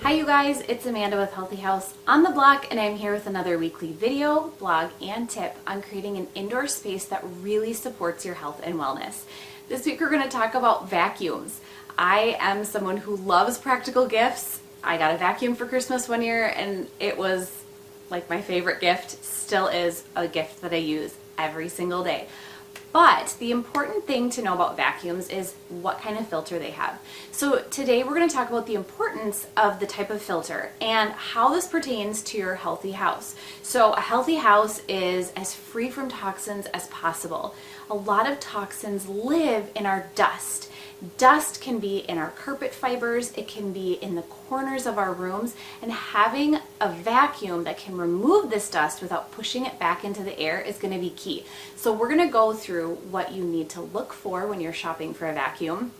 Hi you guys, it's Amanda with Healthy House on the Block, and I'm here with another weekly video, blog, and tip on creating an indoor space that really supports your health and wellness. This week we're going to talk about vacuums. I am someone who loves practical gifts. I got a vacuum for Christmas one year and it was like my favorite gift, still is a gift that I use every single day. But the important thing to know about vacuums is what kind of filter they have. So today we're going to talk about the importance of the type of filter and how this pertains to your healthy house. So a healthy house is as free from toxins as possible. A lot of toxins live in our dust. Dust can be in our carpet fibers, it can be in the corners of our rooms, and having a vacuum that can remove this dust without pushing it back into the air is going to be key. So we're going to go through what you need to look for when you're shopping for a vacuum,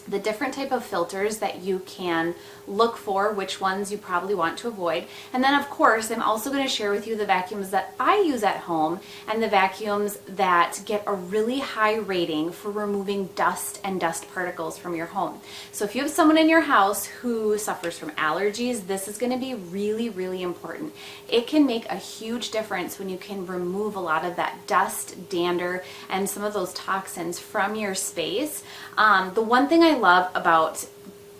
the different type of filters that you can look for, which ones you probably want to avoid, and then of course I'm also going to share with you the vacuums that I use at home and the vacuums that get a really high rating for removing dust and dust particles from your home. So if you have someone in your house who suffers from allergies, this is going to be really, really important. It can make a huge difference when you can remove a lot of that dust, dander, and some of those toxins from your space. The one thing I love about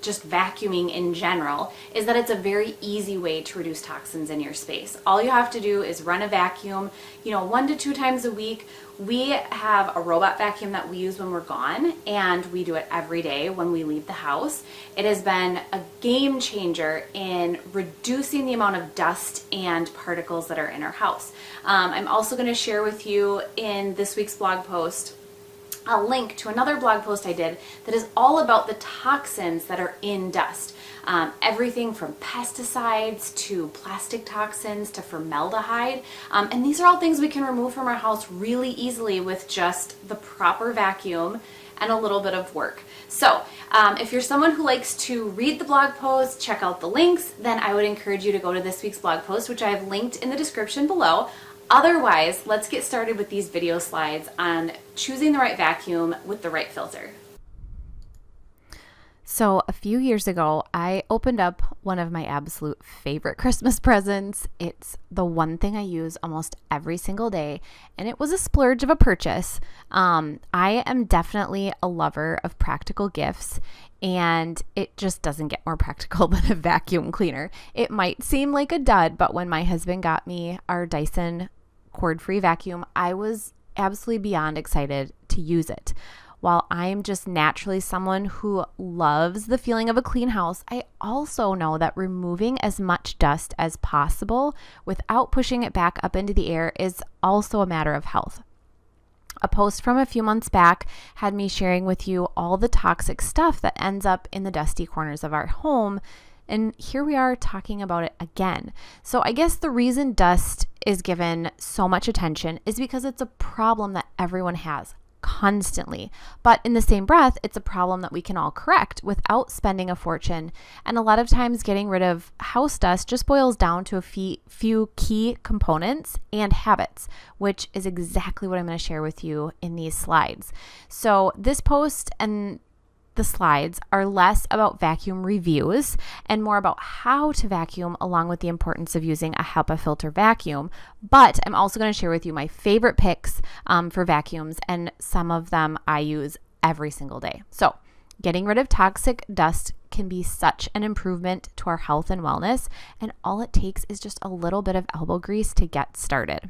just vacuuming in general is that it's a very easy way to reduce toxins in your space. All you have to do is run a vacuum, 1 to 2 times a week. We have a robot vacuum that we use when we're gone, and we do it every day when we leave the house. It has been a game changer in reducing the amount of dust and particles that are in our house. I'm also going to share with you in this week's blog post a link to another blog post I did that is all about the toxins that are in dust. Everything from pesticides to plastic toxins to formaldehyde. And these are all things we can remove from our house really easily with just the proper vacuum and a little bit of work. So if you're someone who likes to read the blog post, check out the links, then I would encourage you to go to this week's blog post, which I have linked in the description below. Otherwise, let's get started with these video slides on choosing the right vacuum with the right filter. So a few years ago, I opened up one of my absolute favorite Christmas presents. It's the one thing I use almost every single day, and it was a splurge of a purchase. I am definitely a lover of practical gifts, and it just doesn't get more practical than a vacuum cleaner. It might seem like a dud, but when my husband got me our Dyson cord-free vacuum, I was absolutely beyond excited to use it. While I'm just naturally someone who loves the feeling of a clean house, I also know that removing as much dust as possible without pushing it back up into the air is also a matter of health. A post from a few months back had me sharing with you all the toxic stuff that ends up in the dusty corners of our home, and here we are talking about it again. So I guess the reason dust is given so much attention is because it's a problem that everyone has constantly. But in the same breath, it's a problem that we can all correct without spending a fortune. And a lot of times getting rid of house dust just boils down to a few key components and habits, which is exactly what I'm going to share with you in these slides. So this post and the slides are less about vacuum reviews and more about how to vacuum, along with the importance of using a HEPA filter vacuum. But I'm also going to share with you my favorite picks for vacuums, and some of them I use every single day. So getting rid of toxic dust can be such an improvement to our health and wellness, and all it takes is just a little bit of elbow grease to get started.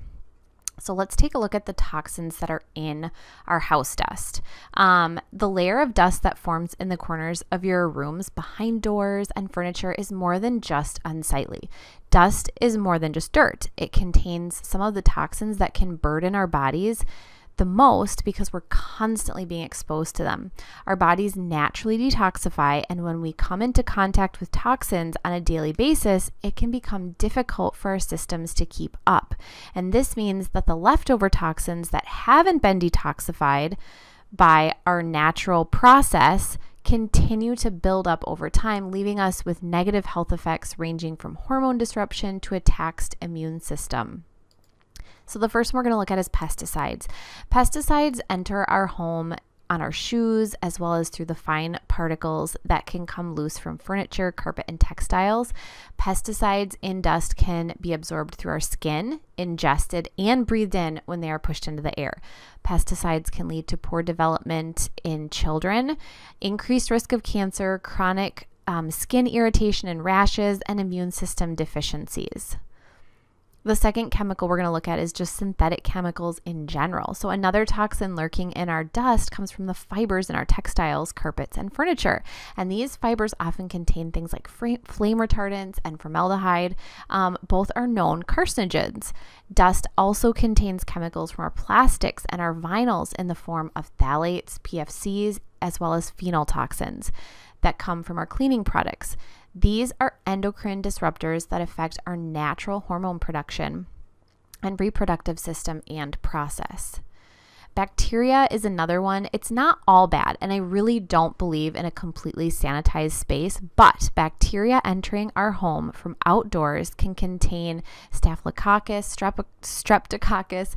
So let's take a look at the toxins that are in our house dust. The layer of dust that forms in the corners of your rooms, behind doors and furniture, is more than just unsightly. Dust is more than just dirt. It contains some of the toxins that can burden our bodies the most because we're constantly being exposed to them. Our bodies naturally detoxify, and when we come into contact with toxins on a daily basis, it can become difficult for our systems to keep up. And this means that the leftover toxins that haven't been detoxified by our natural process continue to build up over time, leaving us with negative health effects ranging from hormone disruption to a taxed immune system. So the first one we're going to look at is pesticides. Pesticides enter our home on our shoes, as well as through the fine particles that can come loose from furniture, carpet, and textiles. Pesticides in dust can be absorbed through our skin, ingested, and breathed in when they are pushed into the air. Pesticides can lead to poor development in children, increased risk of cancer, chronic skin irritation and rashes, and immune system deficiencies. The second chemical we're going to look at is just synthetic chemicals in general. So another toxin lurking in our dust comes from the fibers in our textiles, carpets, and furniture. And these fibers often contain things like flame retardants and formaldehyde. Both are known carcinogens. Dust also contains chemicals from our plastics and our vinyls in the form of phthalates, PFCs, as well as phenol toxins that come from our cleaning products. These are endocrine disruptors that affect our natural hormone production and reproductive system and process. Bacteria is another one. It's not all bad, and I really don't believe in a completely sanitized space, but bacteria entering our home from outdoors can contain Staphylococcus, Streptococcus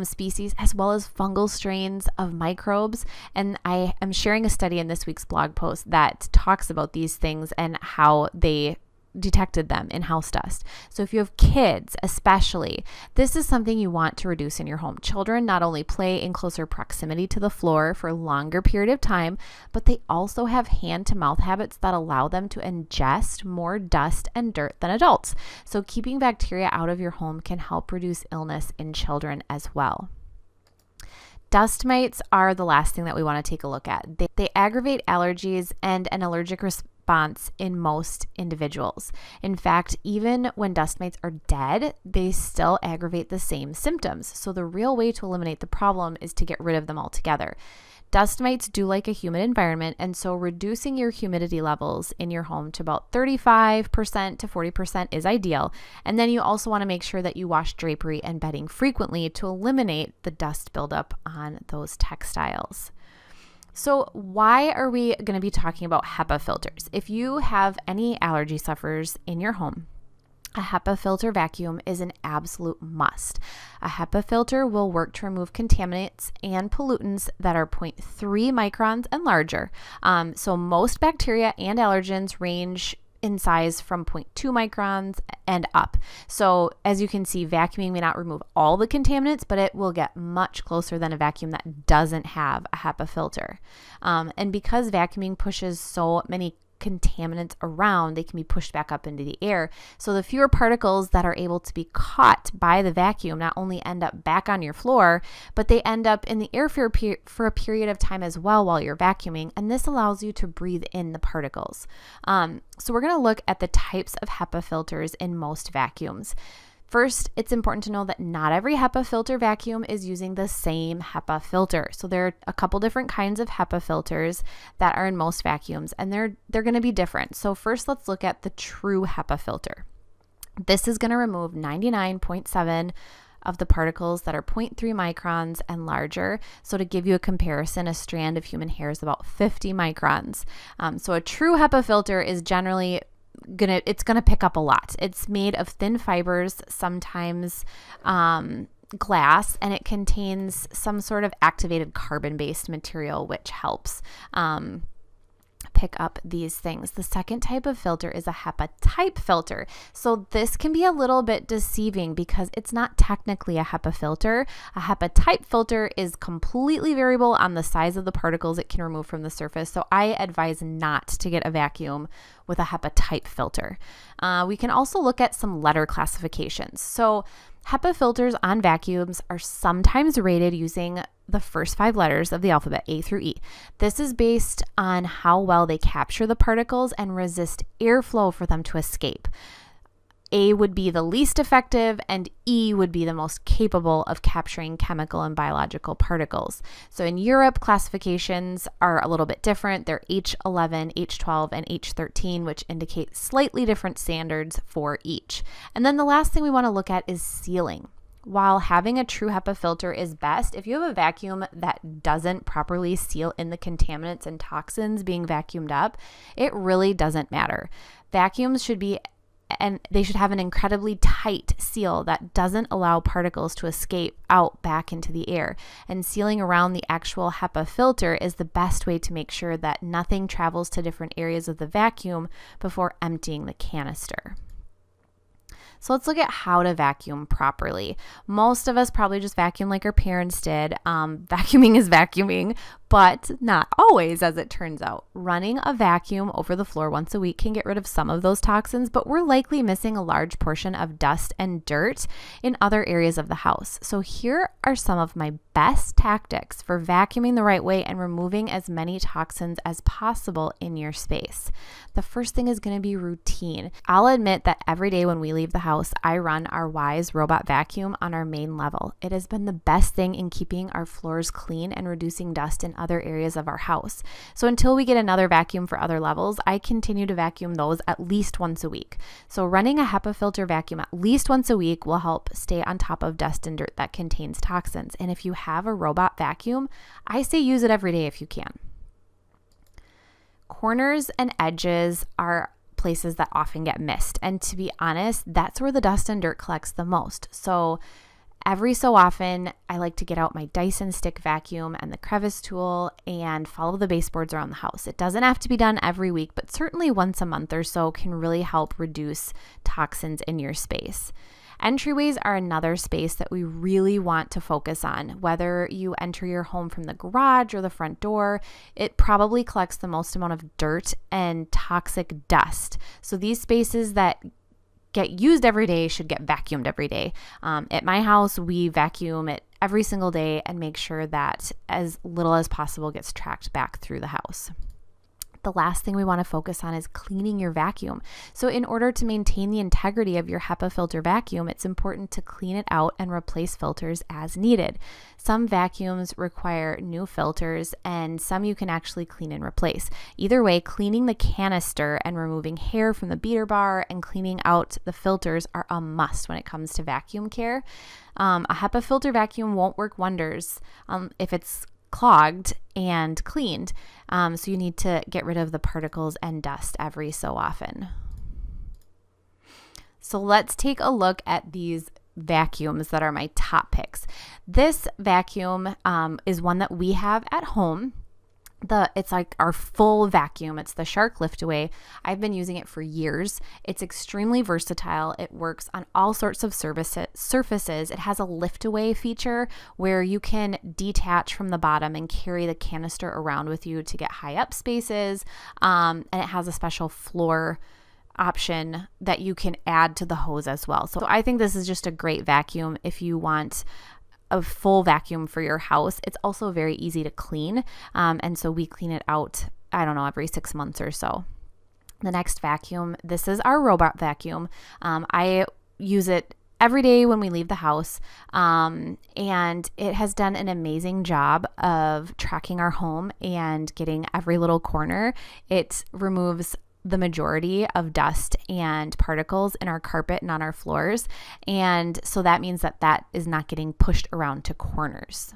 species, as well as fungal strains of microbes. And I am sharing a study in this week's blog post that talks about these things and how they detected them in house dust. So if you have kids, especially, this is something you want to reduce in your home. Children not only play in closer proximity to the floor for a longer period of time, but they also have hand-to-mouth habits that allow them to ingest more dust and dirt than adults. So keeping bacteria out of your home can help reduce illness in children as well. Dust mites are the last thing that we want to take a look at. They aggravate allergies and an allergic response in most individuals. In fact, even when dust mites are dead, they still aggravate the same symptoms. So the real way to eliminate the problem is to get rid of them altogether. Dust mites do like a humid environment, and so reducing your humidity levels in your home to about 35% to 40% is ideal. And then you also want to make sure that you wash drapery and bedding frequently to eliminate the dust buildup on those textiles. So why are we going to be talking about HEPA filters? If you have any allergy sufferers in your home, a HEPA filter vacuum is an absolute must. A HEPA filter will work to remove contaminants and pollutants that are 0.3 microns and larger. So most bacteria and allergens range in size from 0.2 microns and up. So as you can see, vacuuming may not remove all the contaminants, but it will get much closer than a vacuum that doesn't have a HEPA filter. And because vacuuming pushes so many contaminants around, they can be pushed back up into the air. So the fewer particles that are able to be caught by the vacuum not only end up back on your floor, but they end up in the air for a period of time as well while you're vacuuming. And this allows you to breathe in the particles. So we're going to look at the types of HEPA filters in most vacuums. First, it's important to know that not every HEPA filter vacuum is using the same HEPA filter. So there are a couple different kinds of HEPA filters that are in most vacuums, and they're going to be different. So first, let's look at the true HEPA filter. This is going to remove 99.7 of the particles that are 0.3 microns and larger. So to give you a comparison, a strand of human hair is about 50 microns. So a true HEPA filter is generally it's gonna pick up a lot. It's made of thin fibers, sometimes glass, and it contains some sort of activated carbon-based material, which helps pick up these things. The second type of filter is a HEPA type filter. So this can be a little bit deceiving because it's not technically a HEPA filter. A HEPA type filter is completely variable on the size of the particles it can remove from the surface. So I advise not to get a vacuum with a HEPA type filter. We can also look at some letter classifications. So HEPA filters on vacuums are sometimes rated using the first 5 letters of the alphabet, A through E. This is based on how well they capture the particles and resist airflow for them to escape. A would be the least effective, and E would be the most capable of capturing chemical and biological particles. So in Europe, classifications are a little bit different. They're H11, H12, and H13, which indicate slightly different standards for each. And then the last thing we want to look at is sealing. While having a true HEPA filter is best, if you have a vacuum that doesn't properly seal in the contaminants and toxins being vacuumed up, it really doesn't matter. Vacuums should be and they should have an incredibly tight seal that doesn't allow particles to escape out back into the air. And sealing around the actual HEPA filter is the best way to make sure that nothing travels to different areas of the vacuum before emptying the canister. So let's look at how to vacuum properly. Most of us probably just vacuum like our parents did. Vacuuming is vacuuming, but not always, as it turns out. Running a vacuum over the floor once a week can get rid of some of those toxins, but we're likely missing a large portion of dust and dirt in other areas of the house. So here are some of my best tactics for vacuuming the right way and removing as many toxins as possible in your space. The first thing is going to be routine. I'll admit that every day when we leave the house, I run our Wise robot vacuum on our main level. It has been the best thing in keeping our floors clean and reducing dust in other areas of our house. So until we get another vacuum for other levels, I continue to vacuum those at least once a week. So running a HEPA filter vacuum at least once a week will help stay on top of dust and dirt that contains toxins. And if you have a robot vacuum, I say use it every day if you can. Corners and edges are places that often get missed. And to be honest, that's where the dust and dirt collects the most. So every so often, I like to get out my Dyson stick vacuum and the crevice tool and follow the baseboards around the house. It doesn't have to be done every week, but certainly once a month or so can really help reduce toxins in your space. Entryways are another space that we really want to focus on. Whether you enter your home from the garage or the front door, it probably collects the most amount of dirt and toxic dust. So these spaces that get used every day should get vacuumed every day. At my house, we vacuum it every single day and make sure that as little as possible gets tracked back through the house. The last thing we want to focus on is cleaning your vacuum. So in order to maintain the integrity of your HEPA filter vacuum, it's important to clean it out and replace filters as needed. Some vacuums require new filters and some you can actually clean and replace. Either way, cleaning the canister and removing hair from the beater bar and cleaning out the filters are a must when it comes to vacuum care. A HEPA filter vacuum won't work wonders if it's clogged and cleaned. So you need to get rid of the particles and dust every so often. So let's take a look at these vacuums that are my top picks. This vacuum is one that we have at home. It's like our full vacuum. It's the Shark Lift Away. I've been using it for years. It's extremely versatile. It works on all sorts of surfaces. It has a lift away feature where you can detach from the bottom and carry the canister around with you to get high up spaces. And it has a special floor option that you can add to the hose as well. So I think this is just a great vacuum if you want a full vacuum for your house. It's also very easy to clean. And so we clean it out, every 6 months or so. The next vacuum, this is our robot vacuum. I use it every day when we leave the house. And it has done an amazing job of tracking our home and getting every little corner. It removes the majority of dust and particles in our carpet and on our floors. And so that means that is not getting pushed around to corners.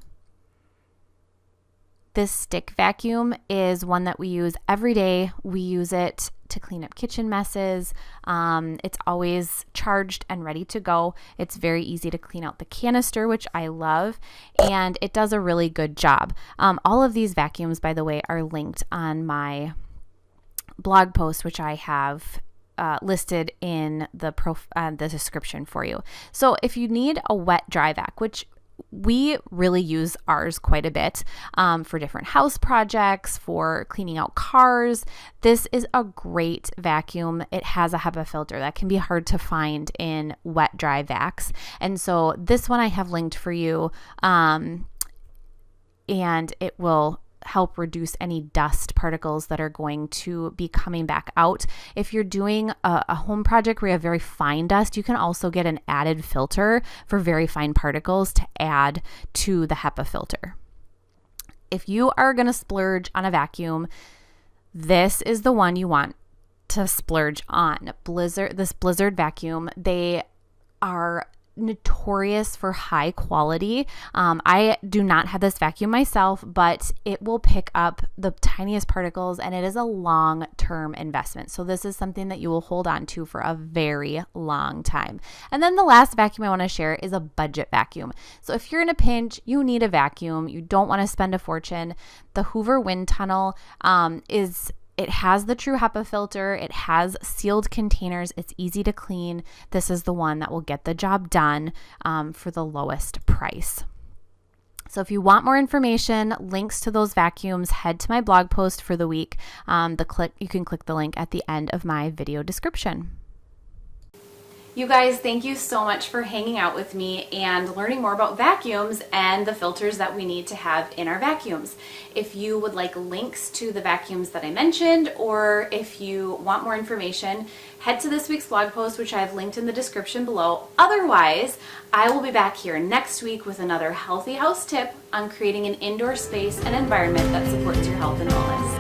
This stick vacuum is one that we use every day. We use it to clean up kitchen messes. It's always charged and ready to go. It's very easy to clean out the canister, which I love, and it does a really good job. All of these vacuums, by the way, are linked on my blog post, which I have listed in the description for you. So if you need a wet dry vac, which we really use ours quite a bit for different house projects, for cleaning out cars, this is a great vacuum. It has a HEPA filter that can be hard to find in wet dry vacs. And so this one I have linked for you, and it will help reduce any dust particles that are going to be coming back out. If you're doing a home project where you have very fine dust, you can also get an added filter for very fine particles to add to the HEPA filter. If you are going to splurge on a vacuum, this is the one you want to splurge on. This Blizzard vacuum, they are notorious for high quality. I do not have this vacuum myself, but it will pick up the tiniest particles, and it is a long-term investment. So this is something that you will hold on to for a very long time. And then the last vacuum I want to share is a budget vacuum. So if you're in a pinch, you need a vacuum, you don't want to spend a fortune, the Hoover Wind Tunnel it has the true HEPA filter. It has sealed containers. It's easy to clean. This is the one that will get the job done for the lowest price. So if you want more information, links to those vacuums, head to my blog post for the week. You can click the link at the end of my video description. You guys, thank you so much for hanging out with me and learning more about vacuums and the filters that we need to have in our vacuums. If you would like links to the vacuums that I mentioned, or if you want more information, head to this week's blog post, which I have linked in the description below. Otherwise, I will be back here next week with another healthy house tip on creating an indoor space and environment that supports your health and wellness.